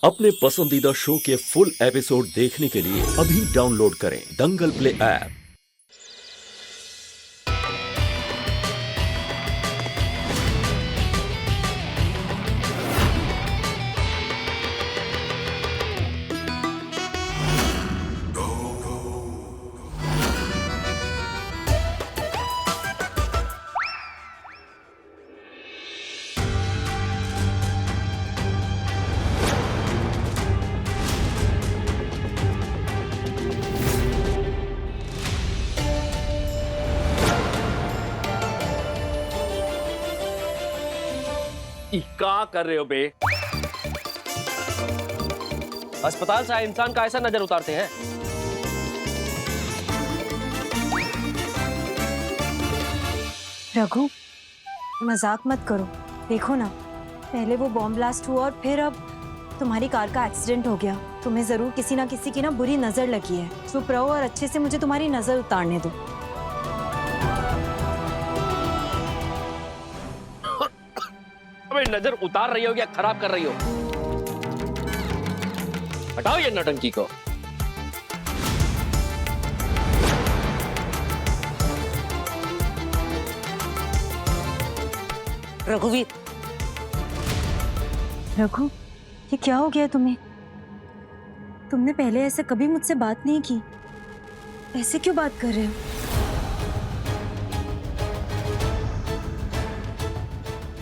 अपने पसंदीदा शो के फुल एपिसोड देखने के लिए अभी डाउनलोड करें दंगल प्ले ऐप। क्या कर रहे हो बे? अस्पताल से आए इंसान का ऐसा नजर उतारते हैं? रघु, मजाक मत करो। देखो ना, पहले वो बॉम्ब ब्लास्ट हुआ और फिर अब तुम्हारी कार का एक्सीडेंट हो गया। तुम्हें जरूर किसी ना किसी की बुरी नजर लगी है। चुप रहो और अच्छे से मुझे तुम्हारी नजर उतारने दो। अबे नजर उतार रही हो या खराब कर रही हो? हटाओ ये नौटंकी को। रघुवीर, रघु, ये क्या हो गया तुम्हें? तुमने पहले ऐसे कभी मुझसे बात नहीं की। ऐसे क्यों बात कर रहे हो?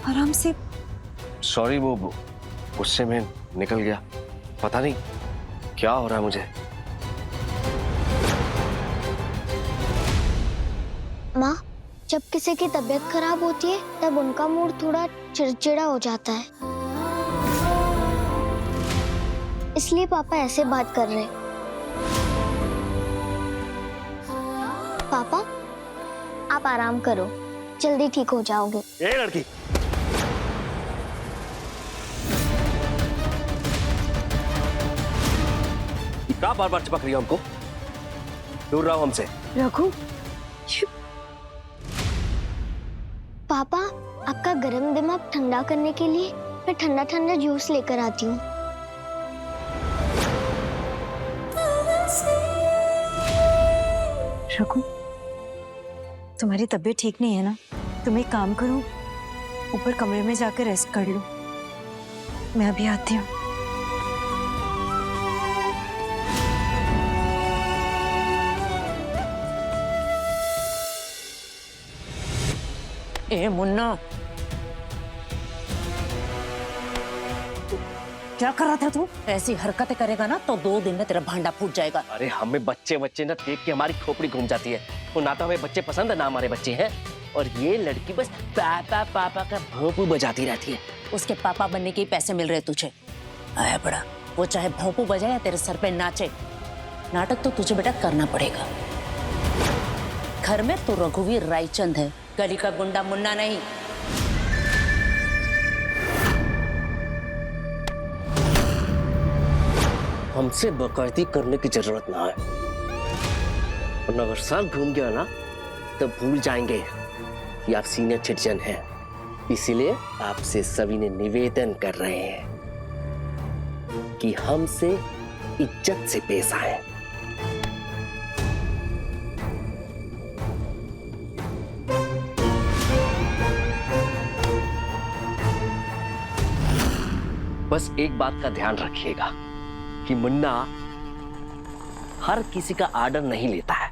आराम से। सॉरी, वो गुस्से में निकल गया। पता नहीं क्या हो रहा है मुझे। माँ, जब किसी की तबीयत खराब होती है तब उनका मूड थोड़ा चिड़चिड़ा हो जाता है, इसलिए पापा ऐसे बात कर रहे हैं। पापा, आप आराम करो, जल्दी ठीक हो जाओगे। ए लड़की, क्या बार बार चिपक रही हो हमको? दूर रहो हमसे। रघु, पापा, आपका गर्म दिमाग ठंडा करने के लिए मैं ठंडा ठंडा जूस लेकर आती हूँ। रघु, तुम्हारी तबीयत ठीक नहीं है ना? तुम एक काम करो, ऊपर कमरे में जाकर रेस्ट कर लो। मैं अभी आती हूँ। ए मुन्ना, क्या कर रहा था तू? ऐसी हरकतें करेगा ना तो 2 दिन में तेरा भांडा फूट जाएगा। अरे हमें बच्चे ना देख के हमारी खोपड़ी घूम जाती है। तो ना तो हमें बच्चे पसंद है ना हमारे बच्चे हैं। और ये लड़की बस पापा पापा का भोंपू बजाती रहती है। उसके पापा बनने के ही पैसे मिल रहे तुझे। आया बड़ा, वो चाहे भोंपू बजाए या तेरे सर पे नाचे, नाटक तो तुझे बेटा करना पड़ेगा। घर में तो रघुवीर रायचंद है, गली का गुंडा मुन्ना नहीं। हमसे बकैती करने की जरूरत ना है, वरना अगर सर घूम गया ना तो भूल जाएंगे कि आप सीनियर सिटीजन हैं। इसीलिए आपसे सभी ने निवेदन कर रहे हैं कि हमसे इज्जत से पेश आए। बस एक बात का ध्यान रखिएगा कि मुन्ना हर किसी का ऑर्डर नहीं लेता है।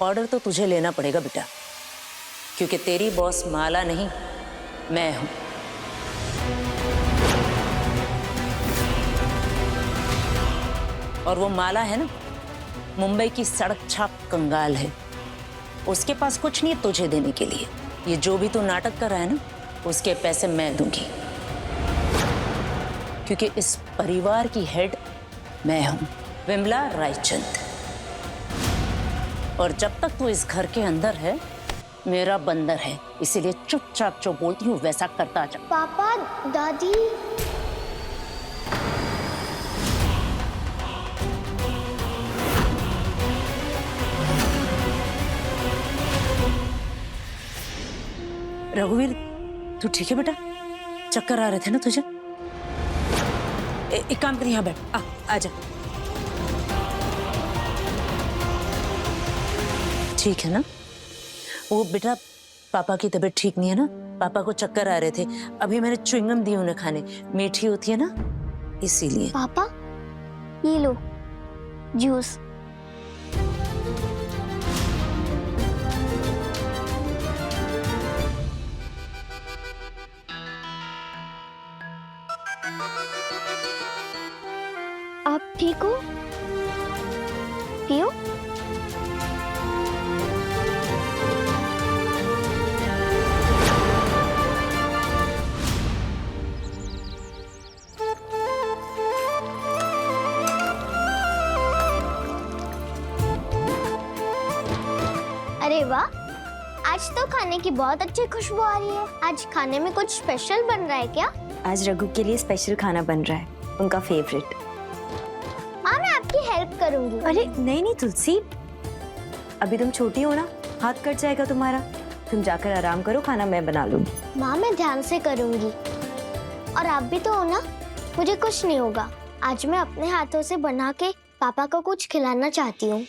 ऑर्डर तो तुझे लेना पड़ेगा बेटा, क्योंकि तेरी बॉस माला नहीं, मैं हूं। और वो माला है ना, मुंबई की सड़क छाप कंगाल है। उसके पास कुछ नहीं है तुझे देने के लिए। ये जो भी तू नाटक कर रहा है ना, उसके पैसे मैं दूंगी, क्योंकि इस परिवार की हेड मैं हूं, विमला रायचंद। और जब तक तू इस घर के अंदर है, मेरा बंदर है। इसीलिए चुपचाप जो बोलती हूँ वैसा करता जा। पापा, दादी। रघुवीर, तू ठीक है बेटा? चक्कर आ रहे थे ना तुझे? एक काम कर, यहाँ बैठ, आजा। ठीक है ना? वो बेटा, पापा की तबीयत ठीक नहीं है ना, पापा को चक्कर आ रहे थे, अभी मैंने च्युइंगम दी उन्हें खाने, मीठी होती है ना, इसीलिए। पापा ये लो जूस। आप ठीक हो? पियो। अरे वाह, आज तो खाने की बहुत अच्छी खुशबू आ रही है। आज खाने में कुछ स्पेशल बन रहा है क्या? आज रघु के लिए स्पेशल खाना बन रहा है, उनका फेवरेट। माँ मैं आपकी हेल्प करूंगी। अरे नहीं नहीं तुलसी, अभी तुम छोटी हो ना, हाथ कट जाएगा तुम्हारा। तुम जाकर आराम करो, खाना मैं बना लूंगी। माँ मैं ध्यान से करूंगी। और आप भी तो हो ना, मुझे कुछ नहीं होगा। आज मैं अपने हाथों से बना के पापा को कुछ खिलाना चाहती हूँ।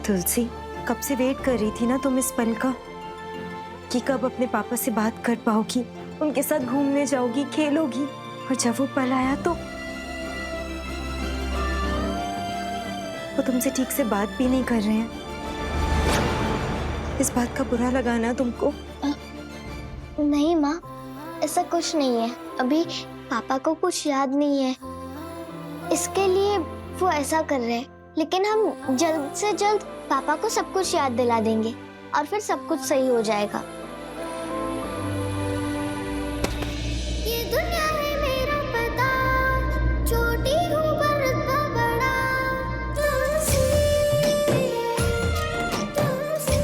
तुलसी, कब से वेट कर रही थी ना तुम इस पल का, कि कब अपने पापा से बात कर पाओगी, उनके साथ घूमने जाओगी, खेलोगी। और जब वो पल आया तो वो तुमसे ठीक से बात भी नहीं कर रहे हैं। इस बात का बुरा लगा ना तुमको? नहीं माँ, ऐसा कुछ नहीं है। अभी पापा को कुछ याद नहीं है, इसके लिए वो ऐसा कर रहे हैं। लेकिन हम जल्द से जल्द पापा को सब कुछ याद दिला देंगे और फिर सब कुछ सही हो जाएगा। ये दुनिया है मेरा पता, छोटी हूँ पर रुतबा बड़ा। तुलसी, तुलसी।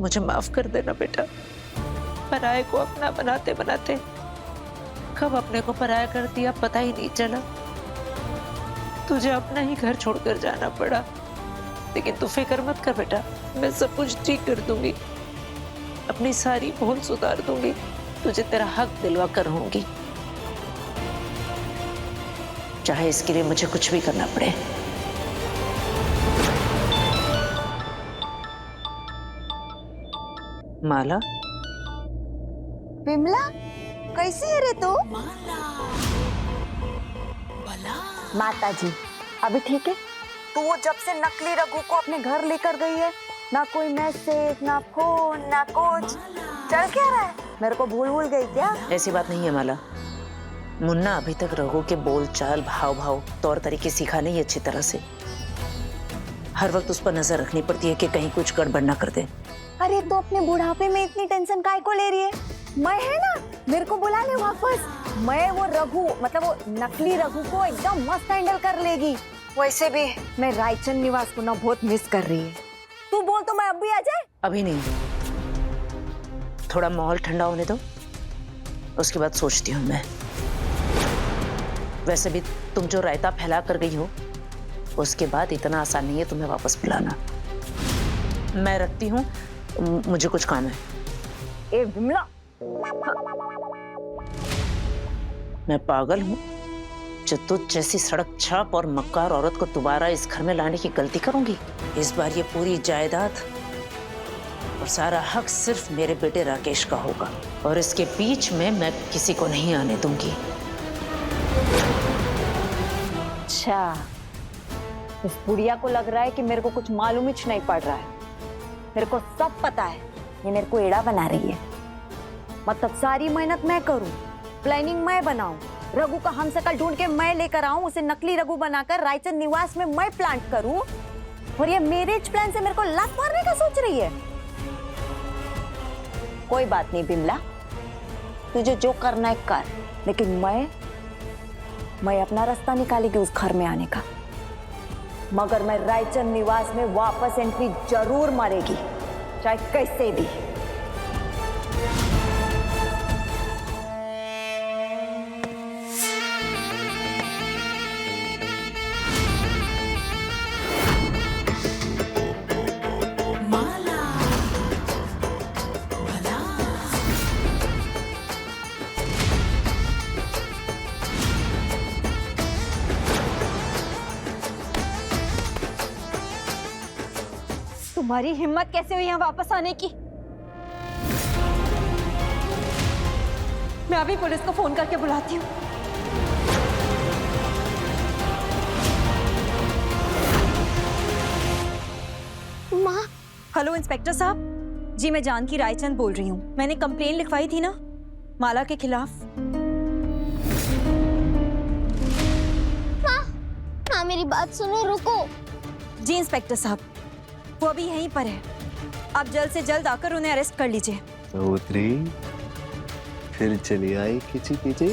मुझे माफ कर देना बेटा, पराये को अपना बनाते बनाते कब अपने को पराया कर दिया पता ही नहीं चला। तुझे अपना ही घर छोड़कर जाना पड़ा, लेकिन तू फिक्र मत कर बेटा, मैं सब कुछ ठीक कर दूंगी, अपनी सारी भूल सुधार दूंगी, तुझे तेरा हक दिलवा कर रहूंगी, चाहे इसके लिए मुझे कुछ भी करना पड़े। माला, विमला कैसी है रे तू? माता जी अभी ठीक है? तू वो जब से नकली रघु को अपने घर लेकर गई है, ना कोई मैसेज, ना फोन, ना कुछ। चल क्या रहा है? मेरे को भूल गई क्या? ऐसी बात नहीं है माला, मुन्ना अभी तक रघु के बोल चाल, भाव भाव, तौर तरीके सीखा नहीं अच्छी तरह से। हर वक्त उस पर नजर रखनी पड़ती है कि कहीं कुछ गड़बड़ ना कर दे। अरे तो अपने बुढ़ापे में इतनी टेंशन काहे को ले रही है? मैं है ना, मेरे को बुला ले वापस। मैं वो रघु, मतलब वो नकली रघु को एकदम मस्त हैंडल कर लेगी। वैसे भी मैं रायचंद निवास को ना बहुत मिस कर रही है। तू बोल तो मैं अब भी आ जाए? अभी नहीं, थोड़ा माहौल ठंडा होने दो, उसके बाद सोचती हूँ मैं। वैसे भी तुम जो रायता फैला कर गई हो, उसके बाद इतना आसान नहीं है तुम्हें वापस बुलाना। मैं रखती हूँ, मुझे कुछ काम है। ए विमला, मैं पागल हूँ जो तुझ जैसी सड़क छाप और मक्कार औरत को दोबारा इस घर में लाने की गलती करूंगी। इस बार ये पूरी जायदाद और सारा हक सिर्फ मेरे बेटे राकेश का होगा, और इसके बीच में मैं किसी को नहीं आने दूंगी। अच्छा, इस बुढ़िया को लग रहा है कि मेरे को कुछ मालूम ही नहीं पड़ रहा है। मेरे को सब पता है, ये मेरे को एड़ा बना रही है। मतलब सारी मेहनत मैं करूं, प्लानिंग मैं बनाऊं, रघु का हमशक्ल ढूंढ के मैं लेकर आऊं, उसे नकली रघु बनाकर रायचंद निवास में मैं प्लांट करूं, और ये मैरिज प्लान से मेरे को लात मारने का सोच रही है। कोई बात नहीं बिमला, तुझे जो करना है कर, लेकिन मैं अपना रास्ता निकालेगी उस घर में आने का। मगर मैं रायचंद निवास में वापस एंट्री जरूर मारेगी, चाहे कैसे भी। तुम्हारी हिम्मत कैसे हुई यहाँ वापस आने की? मैं अभी पुलिस को फोन करके बुलाती हूँ। माँ, हेलो इंस्पेक्टर साहब। जी मैं जानकी रायचंद बोल रही हूँ। मैंने कंप्लेन लिखवाई थी ना माला के खिलाफ। माँ मेरी बात सुनो, रुको। जी इंस्पेक्टर साहब, वो अभी यहीं पर है। आप जल्द से जल्द आकर उन्हें अरेस्ट कर लीजिए। उतरी फिर चली आई खिंची खिंची।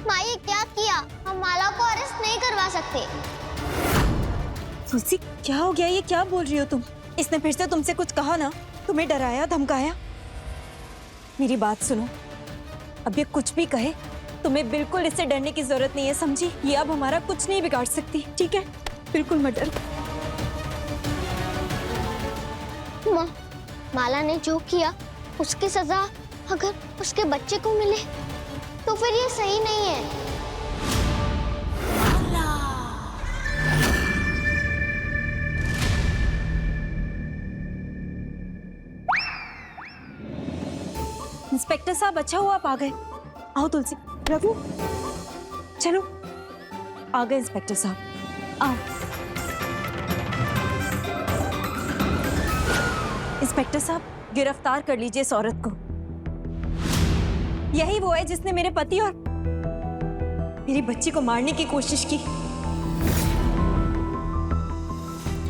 माँ ये क्या किया? हम माला को अरेस्ट नहीं करवा सकते। तुलसी क्या हो गया? ये क्या बोल रही हो तुम? इसने फिर से तुमसे कुछ कहा ना? तुम्हें डराया धमकाया? मेरी बात सुनो, अब ये कुछ भी कहे तुम्हें बिल्कुल इससे डरने की जरूरत नहीं है, समझी? ये अब हमारा कुछ नहीं बिगाड़ सकती, ठीक है? बिल्कुल मत डरो। माँ, माला ने जो किया उसकी सजा अगर उसके बच्चे को मिले तो फिर ये सही नहीं है। इंस्पेक्टर साहब अच्छा हुआ आप आ गए। आओ तुलसी, रघु चलो। आ गए इंस्पेक्टर साहब, आओ। इंस्पेक्टर साहब गिरफ्तार कर लीजिए इस औरत को। यही वो है जिसने मेरे पति और मेरी बच्ची को मारने की कोशिश की,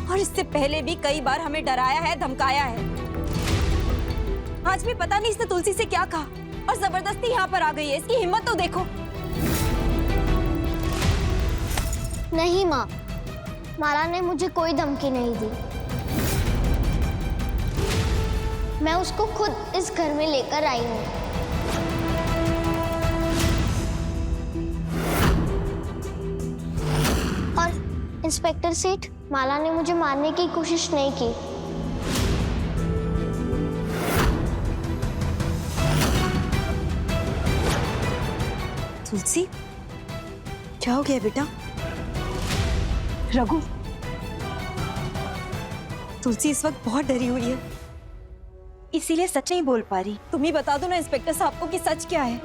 और इससे पहले भी कई बार हमें डराया है, धमकाया है। आज भी पता नहीं इसने तुलसी से क्या कहा और जबरदस्ती यहाँ पर आ गई है। इसकी हिम्मत तो देखो। नहीं माँ, माला ने मुझे कोई धमकी नहीं दी। मैं उसको खुद इस घर में लेकर आई हूँ। और इंस्पेक्टर सेठ, माला ने मुझे मारने की कोशिश नहीं की। तुलसी क्या हो गया बेटा? रघु, तुलसी इस वक्त बहुत डरी हुई है, इसीलिए सच नहीं बोल पा रही। तुम ही बता दो ना इंस्पेक्टर साहब को कि सच क्या है।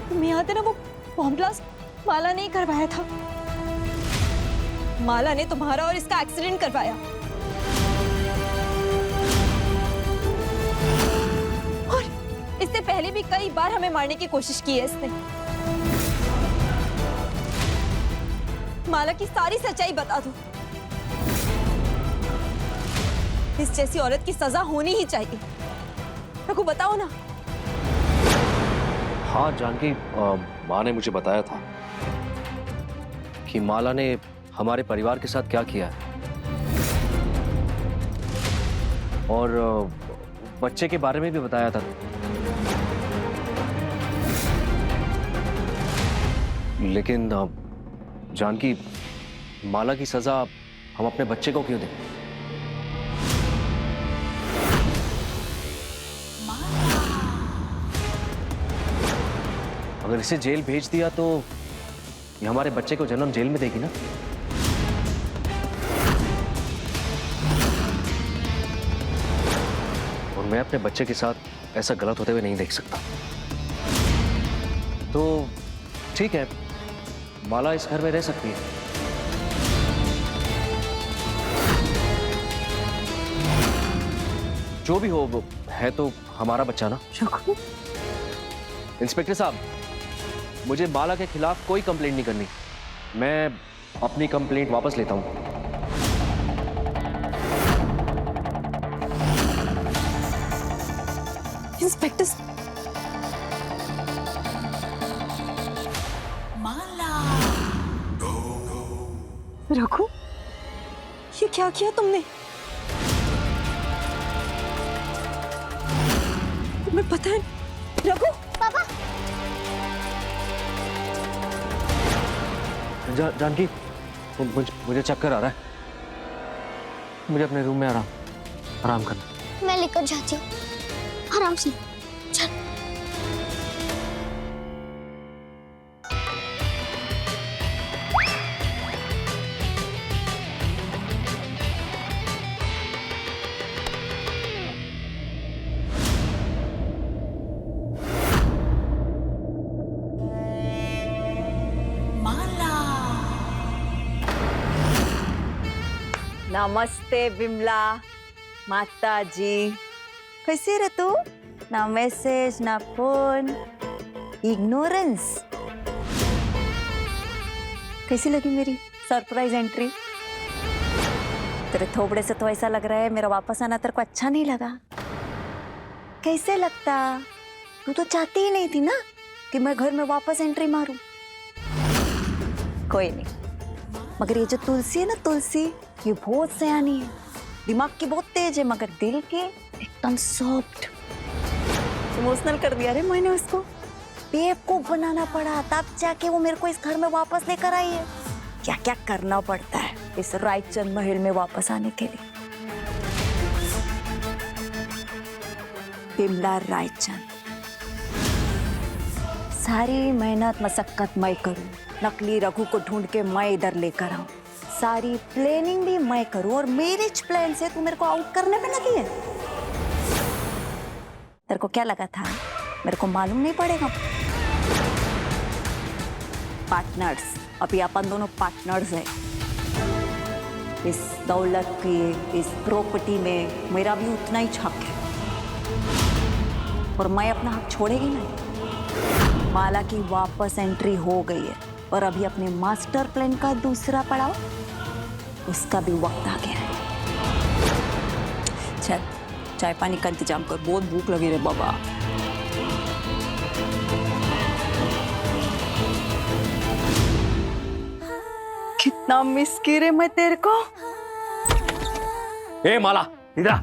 तुम्हें याद है ना वो बॉम्ब ब्लास्ट माला ने ही करवाया था। माला ने तुम्हारा और इसका एक्सीडेंट करवाया। और इससे पहले भी कई बार हमें मारने की कोशिश की है इसने। माला की सारी सच्चाई बता दो। इस जैसी औरत की सजा होनी ही चाहिए। रघु बताओ ना। हाँ जानकी, माँ ने मुझे बताया था कि माला ने हमारे परिवार के साथ क्या किया है, और बच्चे के बारे में भी बताया था। लेकिन जानकी, माला की सजा हम अपने बच्चे को क्यों दें? अगर इसे जेल भेज दिया तो ये हमारे बच्चे को जन्म जेल में देगी ना। और मैं अपने बच्चे के साथ ऐसा गलत होते हुए नहीं देख सकता। तो ठीक है, माला इस घर में रह सकती है। जो भी हो, वो है तो हमारा बच्चा ना। रघु, इंस्पेक्टर साहब, मुझे माला के खिलाफ कोई कंप्लेंट नहीं करनी। मैं अपनी कंप्लेंट वापस लेता हूं। इंस्पेक्टर रघु, ये क्या किया तुमने? तुम्हें पता है रघु? पापा, जानकी, मुझे चक्कर आ रहा है। मुझे अपने रूम में आराम करना। मैं लेकर जाती हूँ, आराम से। चल। नमस्ते बिमला माता जी। कैसी रे तू? ना मैसेज ना फोन, इग्नोरेंस। कैसी लगी मेरी सरप्राइज एंट्री? तेरे थोबड़े से तो ऐसा लग रहा है मेरा वापस आना तेरे को अच्छा नहीं लगा। कैसे लगता? तू तो चाहती ही नहीं थी ना कि मैं घर में वापस एंट्री मारूं। कोई नहीं, मगर ये जो तुलसी है ना, तुलसी ये बहुत सयानी है, दिमाग की बहुत तेज है, मगर दिल के एकदम सॉफ्ट। इमोशनल कर दिया रे मैंने उसको। बेवकूफ बनाना पड़ा तब जाके वो मेरे को इस घर में वापस लेकर आई है। क्या क्या करना पड़ता है इस रायचंद महल में वापस आने के लिए। बिमला रायचंद, सारी मेहनत मशक्कत मैं करूं, नकली रघु को ढूंढ के मैं इधर लेकर आऊं, सारी प्लानिंग भी मैं करूं, और मैरिज प्लान से तू मेरे को आउट करने में लगी है। तेरे को क्या लगा था मेरे को मालूम नहीं पड़ेगा? पार्टनर्स, अभी अपन दोनों पार्टनर्स हैं। इस दौलत की, इस प्रॉपर्टी में मेरा भी उतना ही हक है, और मैं अपना हक छोड़ेगी नहीं। माला की वापस एंट्री हो गई है, और अभी अपने मास्टर प्लान का दूसरा पड़ाव, उसका भी वक्त आ गया है। चल चाय पानी का इंतजाम कर, बहुत भूख लगी रे बाबा। कितना मिस की रे मैं तेरे को। ए माला, इधर आ।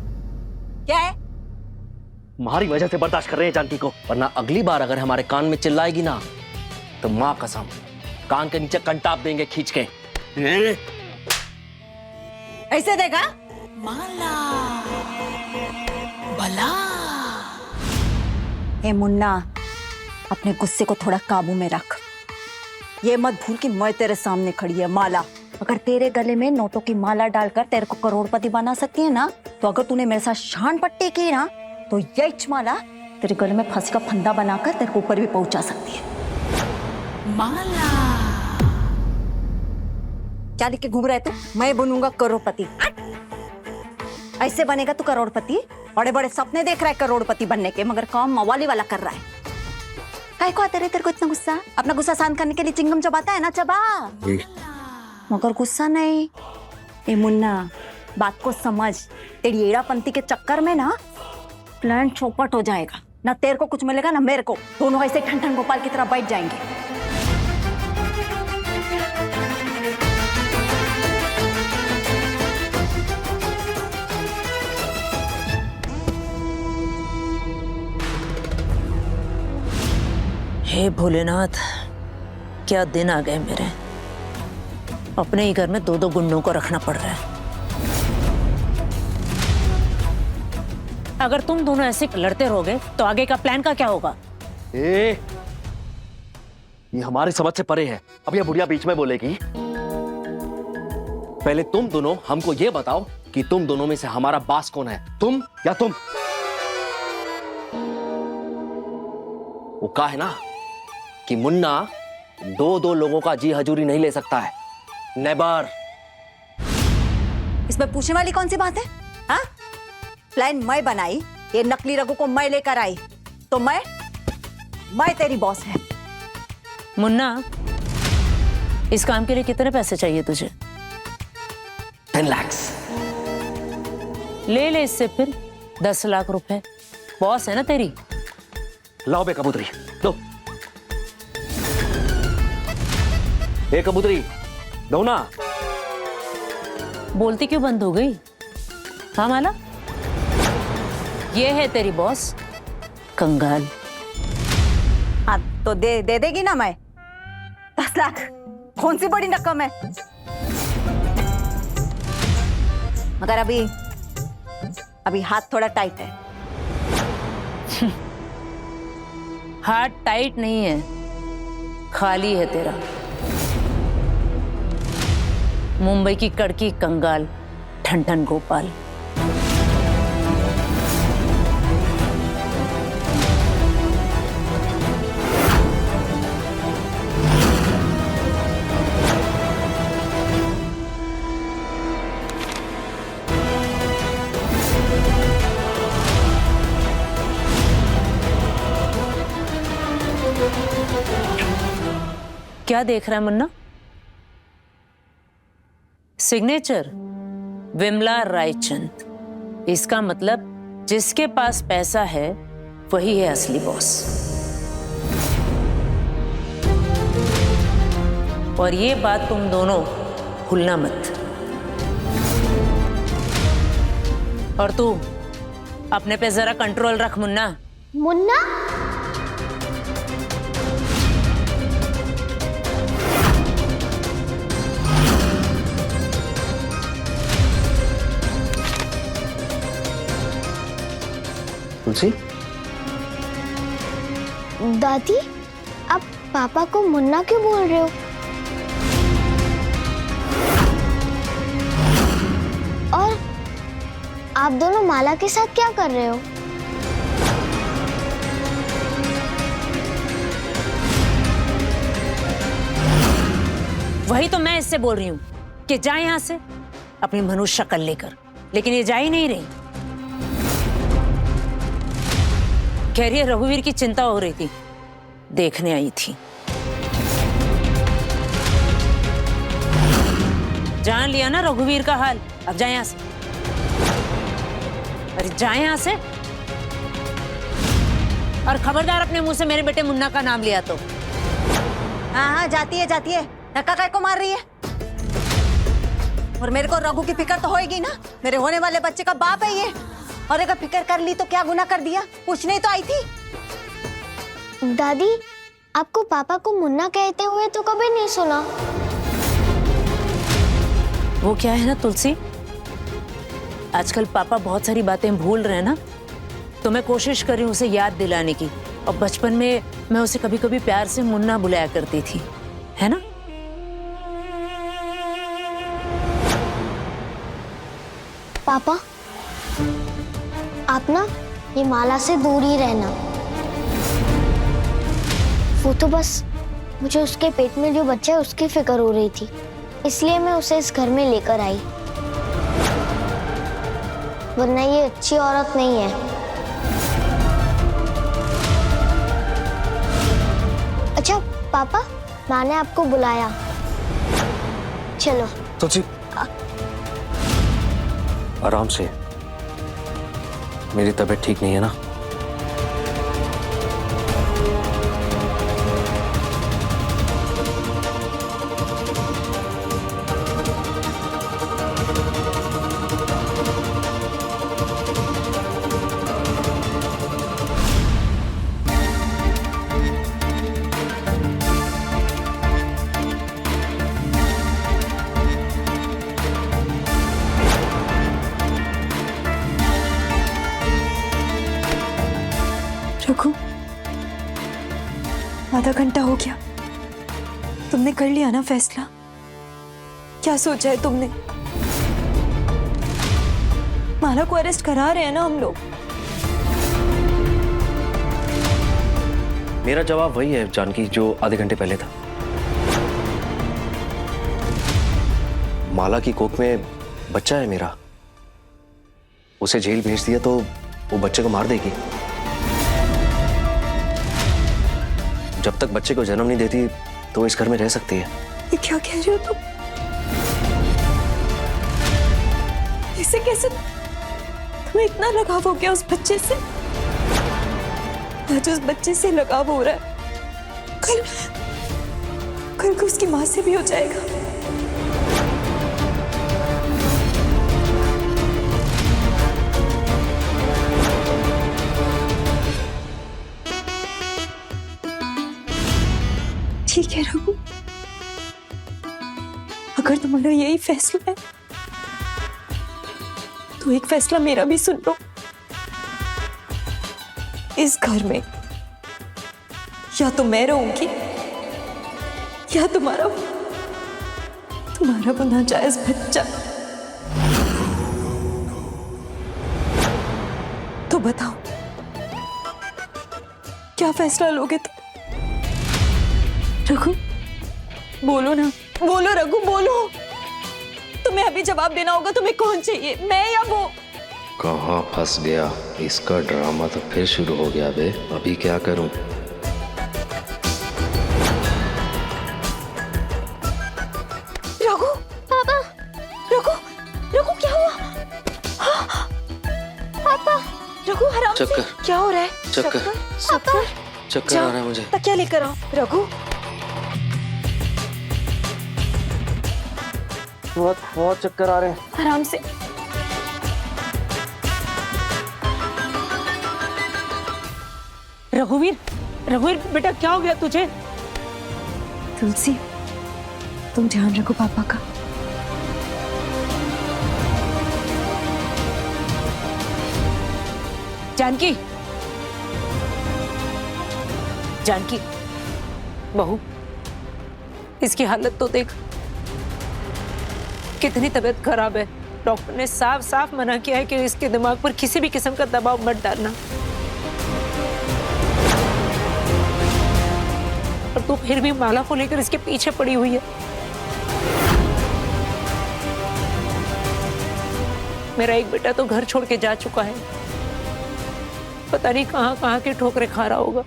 क्या है? तुम्हारी वजह से बर्दाश्त कर रहे हैं जानकी को, वरना अगली बार अगर हमारे कान में चिल्लाएगी ना तो माँ कसम कान के नीचे कंटाप देंगे खींच के। ऐसे देगा? माला भला। ए मुन्ना, अपने गुस्से को थोड़ा काबू में रख। ये मत भूल कि मैं तेरे सामने खड़ी है माला। अगर तेरे गले में नोटों की माला डालकर तेरे को करोड़पति बना सकती है ना, तो अगर तूने मेरे साथ शान पट्टी की ना, तो यही माला तेरे गले में फांसी का फंदा बनाकर तेरे को ऊपर भी पहुंचा सकती है। माला क्या लिख के घूम रहा है तू? मैं बनूंगा करोड़पति। ऐसे बनेगा तू करोड़पति? बड़े बड़े सपने देख रहा है करोड़पति बनने के, मगर काम मवाली वाला कर रहा है। काय को आता तेरे को इतना गुस्सा? अपना गुस्सा शांत करने के लिए चिंगम चबाता है ना, चबा, मगर गुस्सा नहीं। ए मुन्ना, बात को समझ। तेरी एड़ापंथी के चक्कर में ना प्लान चौपट हो जाएगा। ना तेरे को कुछ मिलेगा ना मेरे को, दोनों ऐसे ठन ठन गोपाल की तरह बैठ जाएंगे। हे भोलेनाथ, क्या दिन आ गए मेरे। अपने ही घर में दो दो गुंडों को रखना पड़ रहा है। अगर तुम दोनों ऐसे लड़ते रहोगे तो आगे का प्लान का क्या होगा? ये हमारी समझ से परे है। अब ये बुढ़िया बीच में बोलेगी। पहले तुम दोनों हमको ये बताओ कि तुम दोनों में से हमारा बास कौन है, तुम या तुम? वो कहा है ना कि मुन्ना दो दो लोगों का जी हजूरी नहीं ले सकता है। नेबर। इसमें पूछने वाली कौन सी बात है? हाँ, प्लान मैं बनाई, ये नकली रघु को मैं लेकर आई, तो मैं तेरी बॉस है। मुन्ना, इस काम के लिए कितने पैसे चाहिए तुझे? 10 लाख। ले इससे फिर 10 लाख रुपए। बॉस है ना तेरी। लाओ बे कबूतरी, लो। ए कबूतरी, दो ना। बोलती क्यों बंद हो गई? हाँ माला, ये है तेरी बॉस, कंगाल। हाँ तो दे देगी ना। मैं 10 लाख कौन सी बड़ी रकम है? मगर अभी हाथ थोड़ा टाइट है। हाथ टाइट नहीं है, खाली है तेरा। मुंबई की कड़की कंगाल ठन ठन गोपाल। क्या देख रहा है मुन्ना? सिग्नेचर विमला रायचंद। इसका मतलब जिसके पास पैसा है वही है असली बॉस। और ये बात तुम दोनों भूलना मत। और तू अपने पे जरा कंट्रोल रख मुन्ना। मुन्ना? तुलसी, दादी, आप पापा को मुन्ना क्यों बोल रहे हो? और आप दोनों माला के साथ क्या कर रहे हो? वही तो मैं इससे बोल रही हूँ कि जा यहां से अपनी मनुष्य शक्ल लेकर, लेकिन ये जा ही नहीं रही। कह रही है रघुवीर की चिंता हो रही थी, देखने आई थी। जान लिया ना रघुवीर का हाल, अब जाए यहां से। अरे जाए यहां से, और खबरदार अपने मुंह से मेरे बेटे मुन्ना का नाम लिया तो। हाँ हाँ, जाती है जाती है, धक्का काय को मार रही है। और मेरे को रघु की फिक्र तो होएगी ना, मेरे होने वाले बच्चे का बाप है ये। और अगर फिक्र कर ली तो क्या गुनाह कर दिया? पूछने ही तो आई थी। दादी, आपको पापा को मुन्ना कहते हुए तो कभी नहीं सुना। वो क्या है ना तुलसी, आजकल पापा बहुत सारी बातें भूल रहे हैं ना, तो मैं कोशिश कर रही हूँ उसे याद दिलाने की। और बचपन में मैं उसे कभी कभी प्यार से मुन्ना बुलाया करती थी, है ना? पापा, आप ना ये माला से दूर ही रहना। वो तो बस मुझे उसके पेट में जो बच्चा है उसकी फिक्र हो रही थी, इसलिए मैं उसे इस घर में लेकर आई, वरना ये अच्छी औरत नहीं है। अच्छा पापा, माँ ने आपको बुलाया, चलो। तुलसी, आराम से, मेरी तबीयत ठीक नहीं है ना। रघु, आधा घंटा हो गया, तुमने कर लिया ना फैसला? क्या सोचा है तुमने? माला को अरेस्ट करा रहे हैं ना हम लोग। मेरा जवाब वही है जानकी, जो आधे घंटे पहले था। माला की कोख में बच्चा है मेरा, उसे जेल भेज दिया तो वो बच्चे को मार देगी। जब तक बच्चे को जन्म नहीं देती तो इस घर में रह सकती है। ये क्या कह रहे हो तुम? इसे कैसे? तुम्हें इतना लगाव हो गया उस बच्चे से? आज उस बच्चे से लगाव हो रहा है, कल को उसकी माँ से भी हो जाएगा। ठीक है रघु, अगर तुम्हारा यही फैसला है तो एक फैसला मेरा भी सुन लो। इस घर में या तो मैं रहूंगी या तुम्हारा वो नाजायज बच्चा। तो बताओ क्या फैसला लोगे तुम? रघु बोलो ना, बोलो रघु, बोलो। तुम्हें अभी जवाब देना होगा, तुम्हें कौन चाहिए, मैं या वो? कहाँ फंस गया, इसका ड्रामा तो फिर शुरू हो गया बे। अभी क्या करूं? चक्कर चक्कर आ रहा है मुझे। तकिया लेकर आओ रघु। बहुत बहुत चक्कर आ रहे हैं। आराम से। रघुवीर, रघुवीर बेटा क्या हो गया तुझे? तुलसी, तुम ध्यान रखो पापा का। जानकी, जानकी बहू, इसकी हालत तो देख, कितनी तबीयत खराब है। डॉक्टर ने साफ साफ मना किया है कि इसके दिमाग पर किसी भी किस्म का दबाव मत डालना। और तू फिर भी माला को लेकर इसके पीछे पड़ी हुई है। मेरा एक बेटा तो घर छोड़ के जा चुका है, पता नहीं कहां कहां के ठोकरे खा रहा होगा।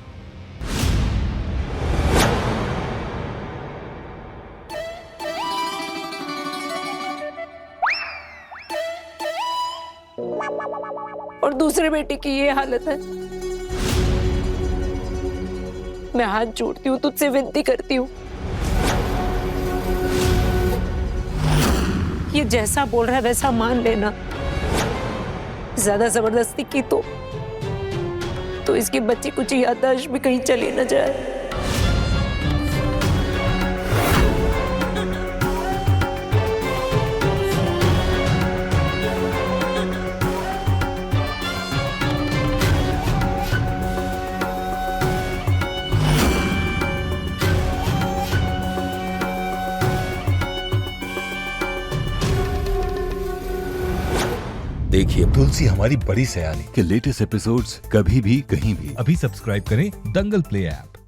और दूसरे बेटे की ये हालत है। मैं हाथ जोड़ती हूँ, तुझसे विनती करती हूँ, ये जैसा बोल रहा है वैसा मान लेना। ज्यादा जबरदस्ती की तो इसकी बच्ची कुछ याददाश्त भी कहीं चली न जाए। देखिए तुलसी हमारी बड़ी सयानी के लेटेस्ट एपिसोड्स कभी भी कहीं भी अभी सब्सक्राइब करें दंगल प्ले ऐप।